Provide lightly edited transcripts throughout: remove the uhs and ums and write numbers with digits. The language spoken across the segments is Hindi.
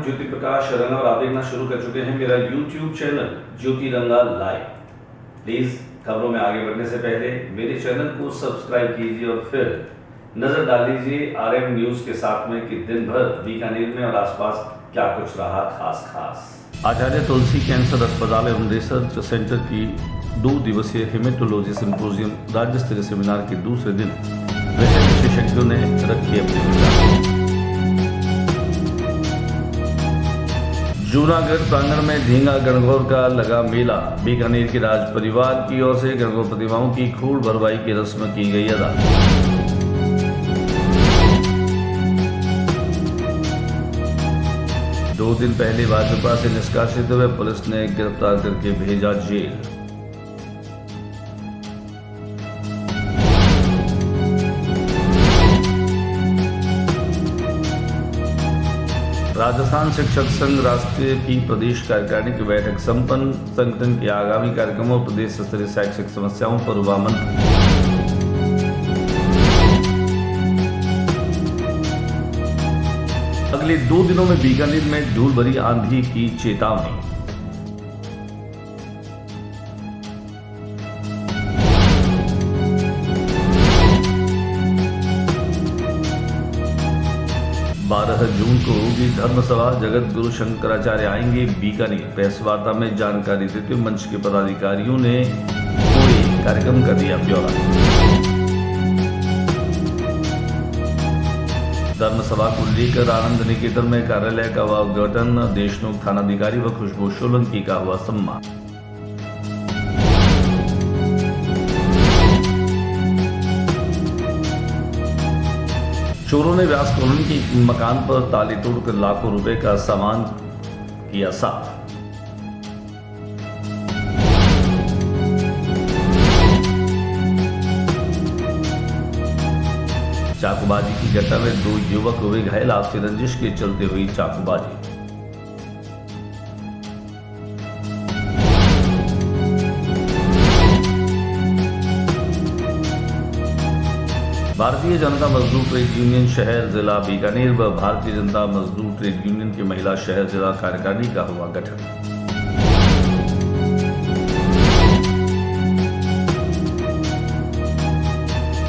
मैं ज्योति प्रकाश रंगा और आप देखना शुरू कर चुके हैं मेरा YouTube चैनल ज्योति रंगा लाइव। प्लीज खबरों में आगे बढ़ने से पहले मेरे चैनल को सब्सक्राइब कीजिए और फिर नजर डाल लीजिए RM न्यूज के साथ में कि दिन भर बीकानेर में और आसपास क्या कुछ रहा खास। आचार्य तुलसी कैंसर अस्पताल एवं रिसर्च सेंटर की 2 दिवसीय हेमेटोलॉजी सिंपोजियम राज्य स्तरीय सेमिनार के दूसरे दिन विशेषज्ञों ने रखी अपने विचार। जूनागढ़ प्रांगण में ढींगा गणगौर का लगा मेला। बीकानेर के राज परिवार की ओर से गणगौर प्रतिमाओं की खूड़ भरवाई की रस्म की गई अदा। 2 दिन पहले भाजपा से निष्कासित हुए पुलिस ने गिरफ्तार करके भेजा जेल। राजस्थान शिक्षक संघ राष्ट्रीय की प्रदेश कार्यकारिणी की बैठक संपन्न। संगठन के आगामी कार्यक्रमों और प्रदेश स्तरीय शैक्षिक समस्याओं पर हुआ मंथन। अगले 2 दिनों में बीकानेर में धूल भरी आंधी की चेतावनी। जून को होगी धर्म सभा। जगत गुरु शंकराचार्य आएंगे बीकानेर। प्रेस वार्ता में जानकारी देते हुए मंच के पदाधिकारियों ने पूरे कार्यक्रम का दिया ब्यौरा। धर्म सभा को लेकर आनंद निकेतन में कार्यालय का हुआ उद्घाटन। देशमुख थानाधिकारी व खुशबू सोलंकी का हुआ सम्मान। चोरों ने व्यास कॉलोनी के मकान पर ताले तोड़कर लाखों रुपए का सामान किया साफ। चाकूबाजी की घटना में 2 युवक हुए घायल। आपसी रंजिश के चलते हुई चाकूबाजी। भारतीय जनता मजदूर ट्रेड यूनियन शहर जिला बीकानेर व भारतीय जनता मजदूर ट्रेड यूनियन की महिला शहर जिला कार्यकारिणी का हुआ गठन।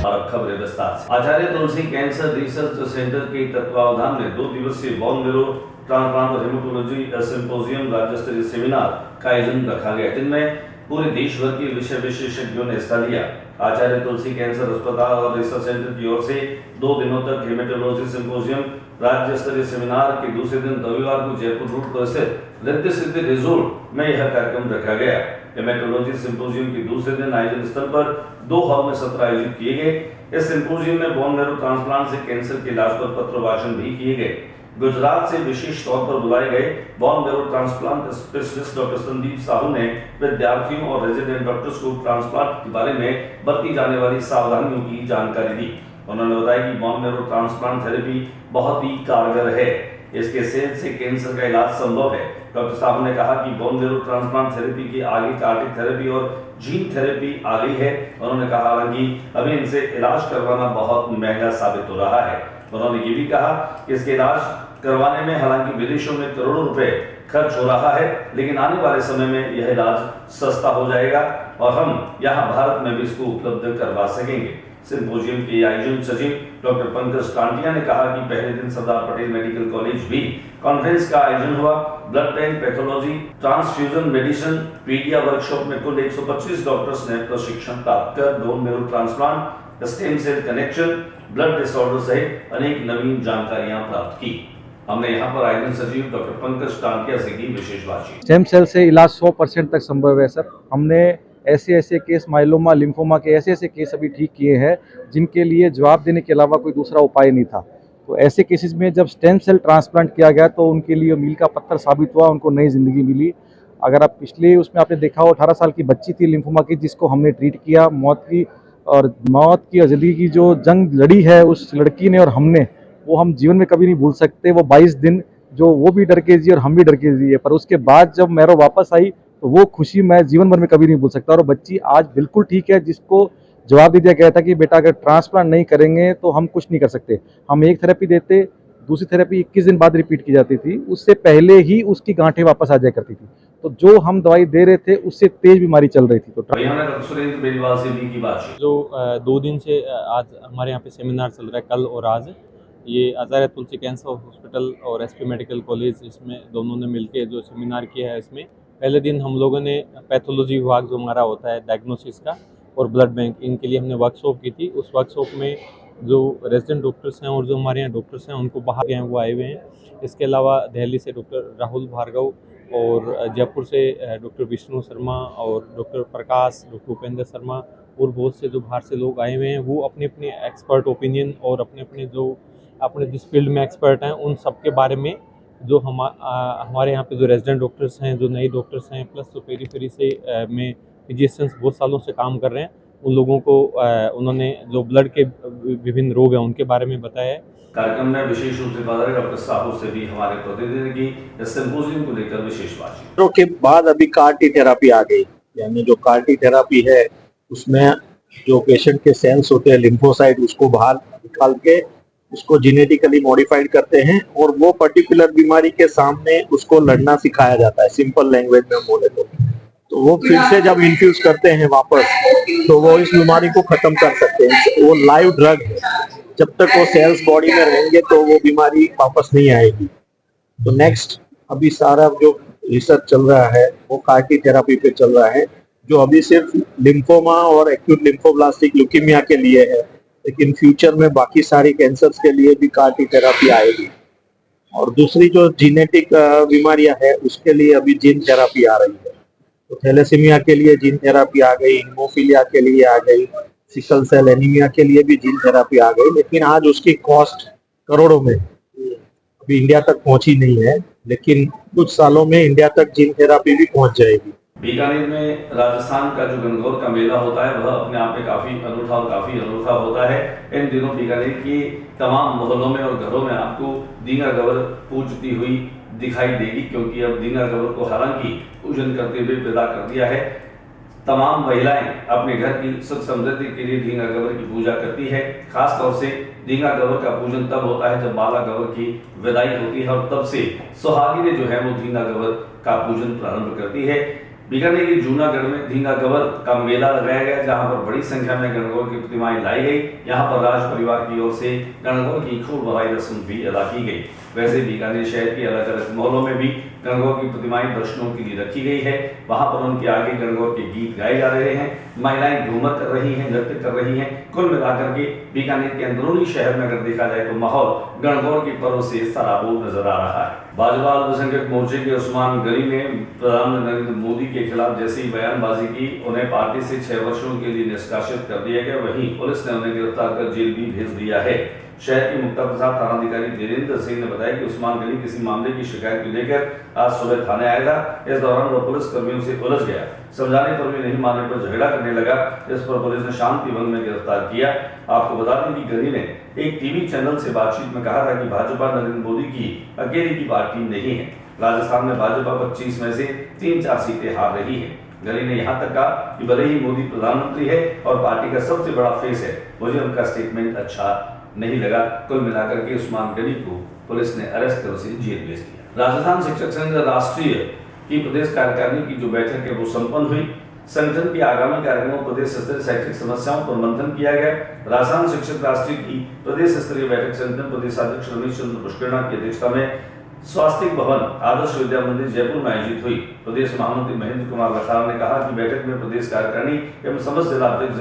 और खबरें विस्तार से। आचार्य तुलसी कैंसर रिसर्च सेंटर के तत्वावधान में 2 दिवसीय बोन मेरो ट्रांसप्लांट और हेमेटोलॉजी सिंपोजियम राज्य स्तरीय सेमिनार का आयोजन रखा गया, जिनमें पूरे देश भर के विषय विशेषज्ञों ने हिस्सा लिया। आचार्य तुलसी कैंसर अस्पताल और रिसर्च सेंटर की ओर से 2 दिनों तक हेमेटोलॉजी सिंपोजियम राज्य स्तरीय सेमिनार के दूसरे दिन रविवार को जयपुर रोड पर स्थित रिद्धि सिद्धि रिजोर्ट में यह कार्यक्रम रखा गया। हेमेटोलॉजी सिंपोजियम के दूसरे दिन आयोजन स्थल पर 2 हॉल में सत्र आयोजित किए गए। इस सिंपोजियम में बोन मैरो ट्रांसप्लांट से कैंसर के इलाज पर पत्र वाचन भी किए गए। गुजरात से विशेष तौर पर बुलाए गए bone marrow transplant specialist doctor Sandeep Sahu ने विद्यार्थियों और रेजिडेंट डॉक्टर्स को ट्रांसप्लांट के बारे में बरती जाने वाली सावधानियों की जानकारी दी। उन्होंने बताया कि बोन मैरो ट्रांसप्लांट थेरेपी बहुत ही कारगर है। इसके सेहत से कैंसर का इलाज संभव है। डॉक्टर साहू ने कहा कि बोन मैरो ट्रांसप्लांट थेरेपी के आगे कार्डिक थेरेपी और जीन थेरेपी आ गई है। उन्होंने कहा हालांकि अभी इनसे इलाज करवाना बहुत महंगा साबित हो रहा है। उन्होंने ये भी कहा कि इसके इलाज करवाने में हालांकि विदेशों में करोड़ों रुपए खर्च हो रहा है, लेकिन आने वाले समय में यह इलाज सस्ता हो जाएगा और हम यहाँ भारत में भी इसको उपलब्ध करवा सकेंगे। सिंपोजियम के आयोजन सचिव डॉक्टर पंकज टांटिया ने कहा कि पहले दिन सरदार पटेल मेडिकल कॉलेज भी कॉन्फ्रेंस का आयोजन हुआ। Blood bank, pathology, transfusion medicine, pedia workshop में कुल 125 डॉक्टर्स ने प्रशिक्षण प्राप्त कर bone marrow transplant, stem cell connection, blood disorder सहित अनेक नवीन जानकारियां प्राप्त की। हमने यहाँ पर आयोजन सचिव डॉक्टर पंकज टांटिया से की विशेष बातचीत। स्टेम सेल से इलाज 100% तक संभव है सर। हमने ऐसे केस, माइलोमा, लिम्फोमा के ऐसे केस अभी ठीक किए हैं जिनके लिए जवाब देने के अलावा कोई दूसरा उपाय नहीं था। तो ऐसे केसेस में जब स्टेम सेल ट्रांसप्लांट किया गया तो उनके लिए मील का पत्थर साबित हुआ, उनको नई जिंदगी मिली। अगर आप पिछले उसमें आपने देखा हो, 18 साल की बच्ची थी लिम्फोमा की, जिसको हमने ट्रीट किया। मौत की और जिंदगी की जो जंग लड़ी है उस लड़की ने और हमने, वो हम जीवन में कभी नहीं भूल सकते। वो 22 दिन जो वो भी डर के जी और हम भी डर के जिए, पर उसके बाद जब मैरो वापस आई तो वो खुशी मैं जीवन भर में कभी नहीं भूल सकता। और बच्ची आज बिल्कुल ठीक है, जिसको जवाब दे दिया गया था कि बेटा अगर ट्रांसप्लांट नहीं करेंगे तो हम कुछ नहीं कर सकते। हम एक थेरेपी देते, दूसरी थेरेपी 21 दिन बाद रिपीट की जाती थी, उससे पहले ही उसकी गांठें वापस आ जाया करती थी। तो जो हम दवाई दे रहे थे उससे तेज बीमारी चल रही थी। तो वहीं हमने डॉक्टर सुरेंद्र बेनीवाल से भी की बातचीत। जो 2 दिन से आज हमारे यहाँ पे सेमिनार चल रहा है, कल और आज। ये आचार्य तुलसी कैंसर हॉस्पिटल और एसपी मेडिकल कॉलेज, इसमें दोनों ने मिलके जो सेमिनार किया है, इसमें पहले दिन हम लोगों ने पैथोलॉजी विभाग जो हमारा होता है डायग्नोसिस का और ब्लड बैंक, इनके लिए हमने वर्कशॉप की थी। उस वर्कशॉप में जो रेजिडेंट डॉक्टर्स हैं और जो हमारे यहाँ डॉक्टर्स हैं उनको बाहर गए हैं, वो आए हुए हैं। इसके अलावा दिल्ली से डॉक्टर राहुल भार्गव और जयपुर से डॉक्टर विष्णु शर्मा और डॉक्टर प्रकाश, डॉक्टर उपेंद्र शर्मा और बहुत से जो बाहर से लोग आए हुए हैं, वो अपने अपने एक्सपर्ट ओपिनियन और अपने जिस फील्ड में एक्सपर्ट हैं उन सब के बारे में, जो हमारे यहाँ पे जो रेजिडेंट डॉक्टर्स हैं, जो नए डॉक्टर्स हैं, प्लस जो पेरीफेरी से में फिजिशियंस बहुत सालों से काम कर रहे हैं, उन लोगों को उन्होंने जो ब्लड के विभिन्न रोग हैं उनके बारे में बताया है। कार्यक्रम में विशेष रूप से बात डॉक्टर साहू से भी हमारे प्रतिनिधि ने की इस सिंपोजियम को लेकर विशेष बातचीत। के बाद अभी कार टी थेरापी आ गई, यानी जो कार टी थेरापी है उसमें जो पेशेंट के सेल्स होते हैं लिम्फोसाइट, उसको बाहर निकाल के उसको जेनेटिकली मॉडिफाइड करते हैं और वो पर्टिकुलर बीमारी के सामने उसको लड़ना सिखाया जाता है, सिंपल लैंग्वेज में बोले तो वो फिर से जब इन्फ्यूज करते हैं वापस, तो वो इस बीमारी को खत्म कर सकते हैं। वो लाइव ड्रग है, जब तक वो सेल्स बॉडी में रहेंगे तो वो बीमारी वापस नहीं आएगी। तो नेक्स्ट अभी सारा जो रिसर्च चल रहा है वो कार टी थेरापी पे चल रहा है, जो अभी सिर्फ लिम्फोमा और एक्यूट लिम्फोब्लास्टिक ल्यूकीमिया के लिए है, लेकिन फ्यूचर में बाकी सारी कैंसर्स के लिए भी कार टी थेरापी आएगी। और दूसरी जो जीनेटिक बीमारियां है उसके लिए अभी जीन थेरापी आ रही है। तो थैलेसीमिया के लिए जीन थेरापी आ गई, हीमोफीलिया के लिए आ गई, सिकल सेल एनीमिया के लिए भी जीन थेरापी आ गई, लेकिन आज उसकी कॉस्ट करोड़ों में, अभी इंडिया तक पहुंची नहीं है, लेकिन कुछ सालों में इंडिया तक जीन थेरापी भी पहुंच जाएगी। बीकानेर में राजस्थान का जो गणगौर का मेला होता है वह अपने आप में काफी अनूठा होता है। इन दिनों बीकानेर की तमाम मोहल्लों में और घरों में आपको दींगा गवर पूजती हुई दिखाई देगी, क्योंकि अब दींगा गवर को हालांकि पूजन करते हुए विदा कर दिया है। तमाम महिलाएं अपने घर की सुख समृद्धि के लिए दींगा गवर की पूजा करती है। खास तौर से दींगा गवर का पूजन तब होता है जब बाला गवर की विदाई होती है, और तब से सुहागिनें जो है वो दींगा गवर का पूजन प्रारंभ करती है। बीकानेर के जूनागढ़ में दींगा गवर का मेला लगाया गया, जहां पर बड़ी संख्या में गणगौर की प्रतिमाएं लाई गई। यहां पर राज परिवार की ओर से गणगौर की खूब बधाई रस्म भी अदा की गई। वैसे बीकानेर शहर के अलग अलग मोहल्लों में भी गणगौर की प्रतिमाएं दर्शनों के लिए रखी गई है। वहां पर उनके आगे गणगौर के गीत गाए जा रहे हैं, महिलाएं घूमर कर रही हैं, नृत्य कर रही हैं। कुल मिलाकर के बीकानेर के अंदरूनी शहर में अगर देखा जाए तो माहौल गणगौर के पर्व से सराबोर नजर आ रहा है। भाजपा अल्पसंख्यक मोर्चे के उस्मान गनी ने प्रधानमंत्री नरेंद्र मोदी के खिलाफ जैसी बयानबाजी की, उन्हें पार्टी से 6 वर्षों के लिए निष्कासित कर दिया गया। वहीं पुलिस ने उन्हें गिरफ्तार कर जेल भी भेज दिया है। शहर के मुक्ता प्रसाद थानाधिकारी धीरेन्द्र सिंह ने बताया कि उस्मान गनी किसी मामले की शिकायत को लेकर आज सुबह थाने आया था। इस दौरान वह पुलिस कर्मियों से उलझ गया, समझाने पर भी नहीं मानने पर झगड़ा करने लगा, जिस पर पुलिस ने शांति भंग में गिरफ्तार किया। आपको बता दें कि गनी ने एक टीवी चैनल से बातचीत में कहा था कि भाजपा नरेंद्र मोदी की अकेले की पार्टी नहीं है। राजस्थान में भाजपा 25 में से 3-4 सीटें हार रही है। गनी ने यहाँ तक कहा कि भले ही मोदी प्रधानमंत्री है और पार्टी का सबसे बड़ा फेस है, मुझे उनका स्टेटमेंट अच्छा नहीं लगा। कुल मिलाकर के उस्मान गनी को पुलिस ने अरेस्ट कर उसे जेल भेज दिया। राजस्थान शिक्षक संघ राष्ट्रीय की प्रदेश कार्यकारिणी की जो बैठक है वो संपन्न हुई। संगठन के आगामी कार्यक्रमों प्रदेश स्तरीय शैक्षिक समस्याओं पर मंथन किया गया। राजस्थान शिक्षक राष्ट्रीय की प्रदेश स्तरीय बैठक संगठन प्रदेशाध्यक्ष रमेश चंद्र पुष्करणा की अध्यक्षता में स्वास्थ्य भवन आदर्श विद्या मंदिर जयपुर में आयोजित हुई। प्रदेश महामंत्री महेंद्र कुमार लखार ने कहा कि बैठक में प्रदेश कार्यकारिणी एवं समस्त जिला अध्यक्ष,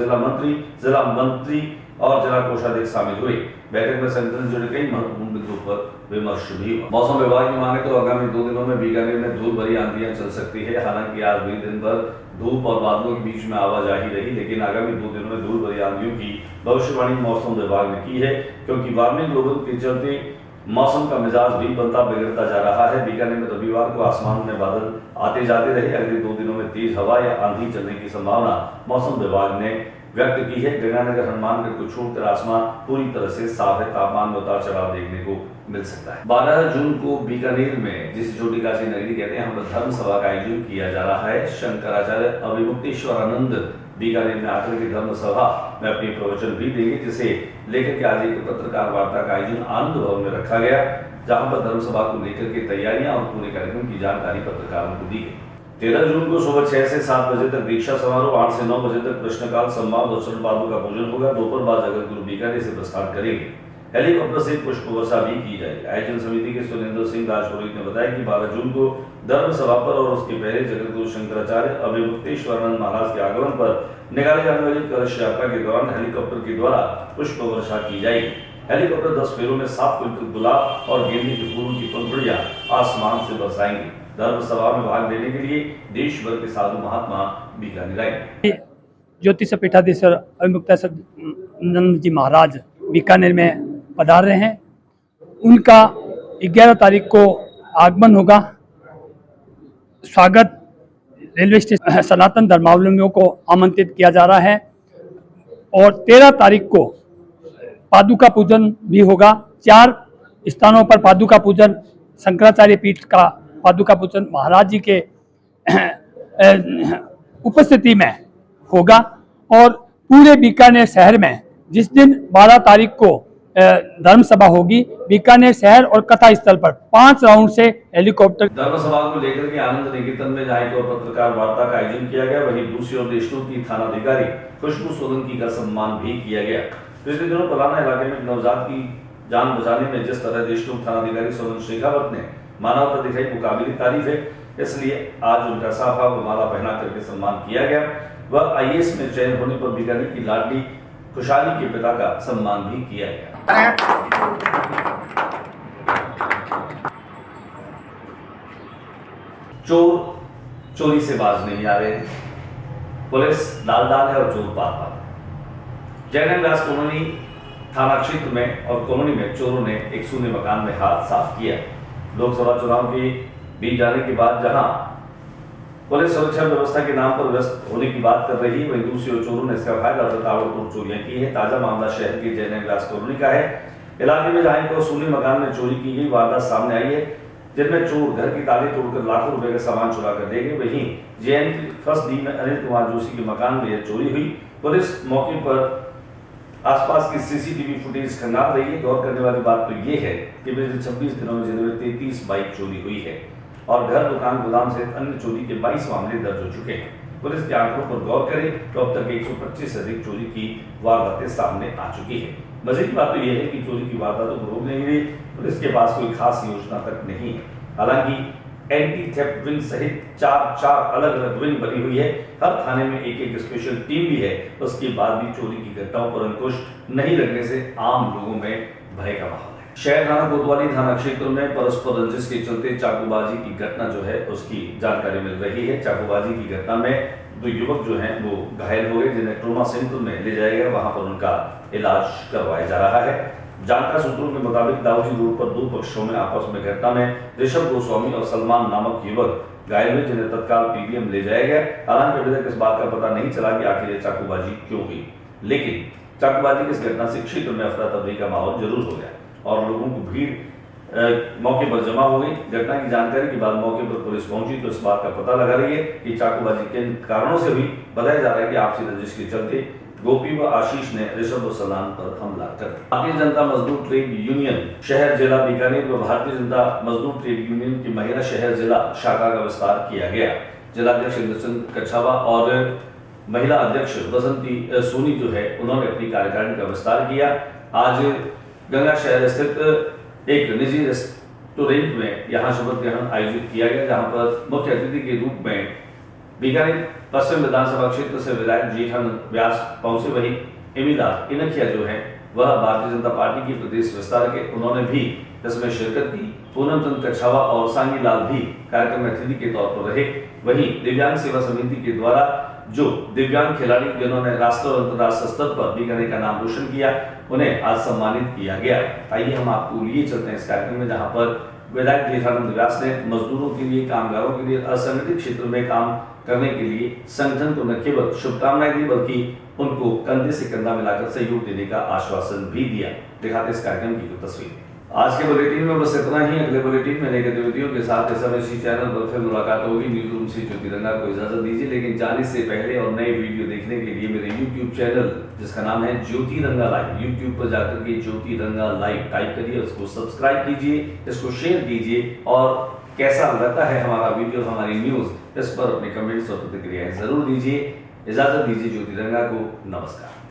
जिला मंत्री और जिला कोषाध्यक्ष शामिल हुए। बैठक में संगठन से जुड़े कई महत्वपूर्ण मुद्दों पर विमर्श भी हुआ। मौसम विभाग की माने तो आगामी 2 दिनों में बीकानेर में धूल भरी आंधियां चल सकती है। हालांकि आज भी दिन भर धूप और बादलों के बीच में आवाजाही रही, लेकिन आगामी 2 दिनों में धूल भरी आंधियों की भविष्यवाणी मौसम विभाग ने की है, क्योंकि वार्मिंग ग्लोबल के चलते मौसम का मिजाज भी बनता बिगड़ता जा रहा है। बीकानेर में रविवार को आसमान में बादल आते जाते रहे। अगले 2 दिनों में तेज हवा या आंधी चलने की संभावना मौसम विभाग ने व्यक्त की है। गंगानगर हनुमानगढ़ को छोड़कर आसमान पूरी तरह से साफ है। तापमान में उतार चढ़ाव देखने को मिल सकता है। 12 जून को बीकानेर में, जिसे छोटी काशी नगरी कहते हैं, हम धर्म सभा का आयोजन किया जा रहा है। शंकराचार्य अभिमुक्तेश्वर आनंद बीकानेर में आकर के धर्म सभा में अपनी प्रवचन भी देंगे, जिसे लेकर के आज एक पत्रकार वार्ता का आयोजन आनंद भवन में रखा गया, जहां पर धर्म सभा को लेकर के तैयारियां और पूरे कार्यक्रम की जानकारी पत्रकारों को दी गई। 13 जून को सुबह 6 से 7 बजे तक दीक्षा समारोह, 8 से 9 बजे तक प्रश्नकाल, संवाद और चरण पादुका पूजन होगा। दोपहर बाद जगत गुरु बीकानेर से प्रस्थान करेंगे। हेलीकॉप्टर से पुष्प वर्षा भी की जाएगी। आयोजन समिति के सुरेंद्र सिंह राजपुरोहित ने बताया कि 12 जून को धर्म सभा पर और उसके पहले जगत गुरु शंकराचार्य अभिमुक्तेश्वरानंद महाराज के आगमन पर निकाले जाने वाली कलश यात्रा के दौरान हेलीकॉप्टर के द्वारा पुष्प वर्षा की जाएगी। हेलीकॉप्टर 10 फेरों में 7 क्विंटल गुलाब और गेंदे के फूलों की पंखुड़ियां आसमान से बरसाएंगी। धर्म सभा में भाग लेने के लिए देश भर के साधु महात्मा बीकानेर आएंगे। ज्योतिष पीठाधीश्वर अभिमुक्तानंद जी महाराज बीकानेर में पधार रहे हैं। उनका 11 तारीख को आगमन होगा। स्वागत रेलवे स्टेशन सनातन धर्मावलंबियों को आमंत्रित किया जा रहा है और 13 तारीख को पादुका पूजन भी होगा। 4 स्थानों पर पादुका पूजन, शंकराचार्य पीठ का पादुका पूजन महाराज जी के उपस्थिति में होगा और पूरे बीकानेर शहर में जिस दिन 12 तारीख को धर्म सभा होगी, बीकानेर शहर और कथा स्थल पर 5 राउंड से हेलीकॉप्टर। धर्म सभा को लेकर के आनंद निकेतन में जहां एक और पत्रकार वार्ता का आयोजन किया गया, वहीं दूसरी ओर देशमुख की थानाधिकारी खुशबू सोलंकी का सम्मान भी किया गया। पिछले दिनों पलाना इलाके में नवजात की जान बचाने में जिस तरह देशमुख थानाधिकारी सोलन शेखावत ने मानवता दिखाई, वो काबिल तारीफ है। इसलिए आज उनका साफा व माला पहना करके सम्मान किया गया। वह IAS में चयन होने पर बीकानेर की लाडली खुशहाली के पिता का सम्मान भी किया गया। चोर चोरी से बाज नहीं आ रहे, पुलिस दाल है और चोर पात। जयनगर व्यास कॉलोनी थाना क्षेत्र में और कॉलोनी में चोरों ने एक सूने मकान में हाथ साफ किया। लोकसभा चुनाव के बीत जाने के बाद जहां पुलिस सुरक्षा व्यवस्था के नाम पर व्यस्त होने की बात कर रही है, वहीं दूसरी ओर चोरों ने इसका फायदा उठाकर ताबड़तोड़ चोरियां की है। ताजा मामला शहर के जयनगर व्यास कॉलोनी का है। इलाके में जहां को सूने मकान में चोरी की गई वारदात सामने आई है, जिनमें चोर घर के ताले तोड़कर लाखों रुपए का सामान चुरा कर ले गए। वहीं JN फर्स्ट डी में अनिल कुमार जोशी के मकान में यह चोरी हुई। पुलिस मौके पर आसपास की CCTV फुटेज खंगाल रही है। गौर करने वाली बात तो ये है कि पिछले 26 दिनों में जिले में 33 बाइक चोरी हुई है और घर, दुकान, गोदाम सहित अन्य चोरी के 22 मामले दर्ज हो चुके हैं। पुलिस के आंकड़ों पर गौर करें तो अब तक 125 से अधिक चोरी की वारदातें सामने आ चुकी है। मजे की बात तो यह है कि चोरी की वारदातों को रोकने के लिए पुलिस के पास कोई खास योजना तक नहीं है। हालांकि एंटी थेफ्ट विंग सहित 4 अलग-अलग विंग बनी हुई है। हर थाने में एक स्पेशल टीम भी है। उसके बाद भी चोरी की घटनाओं पर अंकुश नहीं लगने से आम लोगों में भय का माहौल है। शहर थाना कोतवाली थाना क्षेत्र में परस्पर रंजिश के चलते चाकूबाजी की घटना जो है उसकी जानकारी मिल रही है। चाकूबाजी की घटना में 2 युवक जो हैं वो घायल हो गए, जिन्हें ट्रोमा सेंटर में ले जाया गया। वहां पर उनका इलाज करवाया जा रहा है। जानकारी सूत्रों के मुताबिक दाऊजी रोड पर 2 पक्षों में आपस में घटना में ऋषभ गोस्वामी और सलमान नामक युवक घायल हुए, जिन्हें तत्काल PBM ले जाया गया। हालांकि अभी तक इस बात का पता नहीं चला कि आखिर चाकूबाजी क्यों हुई, लेकिन चाकूबाजी की इस घटना से क्षेत्र में अफरा तफरी का माहौल जरूर हो गया और लोगों को भीड़ मौके पर जमा हो गई। घटना की जानकारी के बाद मौके पर पुलिस पहुंची तो इस बात का पता लगा रही है कि चाकूबाजी किन कारणों से हुई। बताया जा रहा है कि आपसी रंजिश के चलते गोपी व आशीष ने ऋषभ व सलाम पर हमला कर दिया। भारतीय जनता मजदूर ट्रेड यूनियन शहर जिला बीकानेर व भारतीय जनता मजदूर ट्रेड यूनियन की महिला शहर जिला शाखा का विस्तार किया गया। जिलाध्यक्ष इंद्रचंद कछावा और महिला अध्यक्ष बसंती सोनी जो है उन्होंने अपनी कार्यकारिणी का विस्तार किया। आज गंगा शहर स्थित एक निजी रेस्टोरेंट में यहाँ शपथ ग्रहण आयोजित किया गया, जहाँ पर मुख्य अतिथि के रूप में बीकानेर पश्चिम विधानसभा क्षेत्र से विधायक जेठानंद व्यास पहुंचे। वहीं इमिदा इनखिया जो है वह भारतीय जनता पार्टी की प्रदेश विस्तार के, उन्होंने भी इसमें शिरकत की। पूनम चंद कछावा और सांगी लाल भी कार्यक्रम में अतिथि के तौर पर रहे। वहीं दिव्यांग सेवा समिति के द्वारा जो दिव्यांग खिलाड़ी जिन्होंने राष्ट्रीय और अंतर्राष्ट्रीय स्तर पर बीकानेर का नाम रोशन किया, उन्हें आज सम्मानित किया गया। आइए हम आपको लिए चलते हैं इस कार्यक्रम में, जहां पर विधायक जेठानंद व्यास ने मजदूरों के लिए, कामगारों के लिए, असंगठित क्षेत्र में काम करने के लिए संगठन को न केवल शुभकामनाएं दी बल्कि उनको कंधे से कंधा मिलाकर सहयोग देने का आश्वासन भी दिया। दिखाते इस कार्यक्रम की तस्वीर। आज के बुलेटिन में बस इतना ही। अगले बुलेटिन में नई गतिविधियों के साथ इस समय इसी चैनल पर फिर मुलाकात होगी। न्यूज रूम से ज्योति रंगा को इजाजत दीजिए, लेकिन जाने से पहले और नए वीडियो देखने के लिए मेरे YouTube चैनल जिसका नाम है ज्योति रंगा लाइव, YouTube पर जाकर के ज्योति रंगा लाइव टाइप करिए, उसको सब्सक्राइब कीजिए, इसको शेयर कीजिए और कैसा लगता है हमारा वीडियो, हमारी न्यूज, इस पर अपने कमेंट्स और प्रतिक्रियाएं जरूर दीजिए। इजाजत दीजिए ज्योति रंगा को। नमस्कार।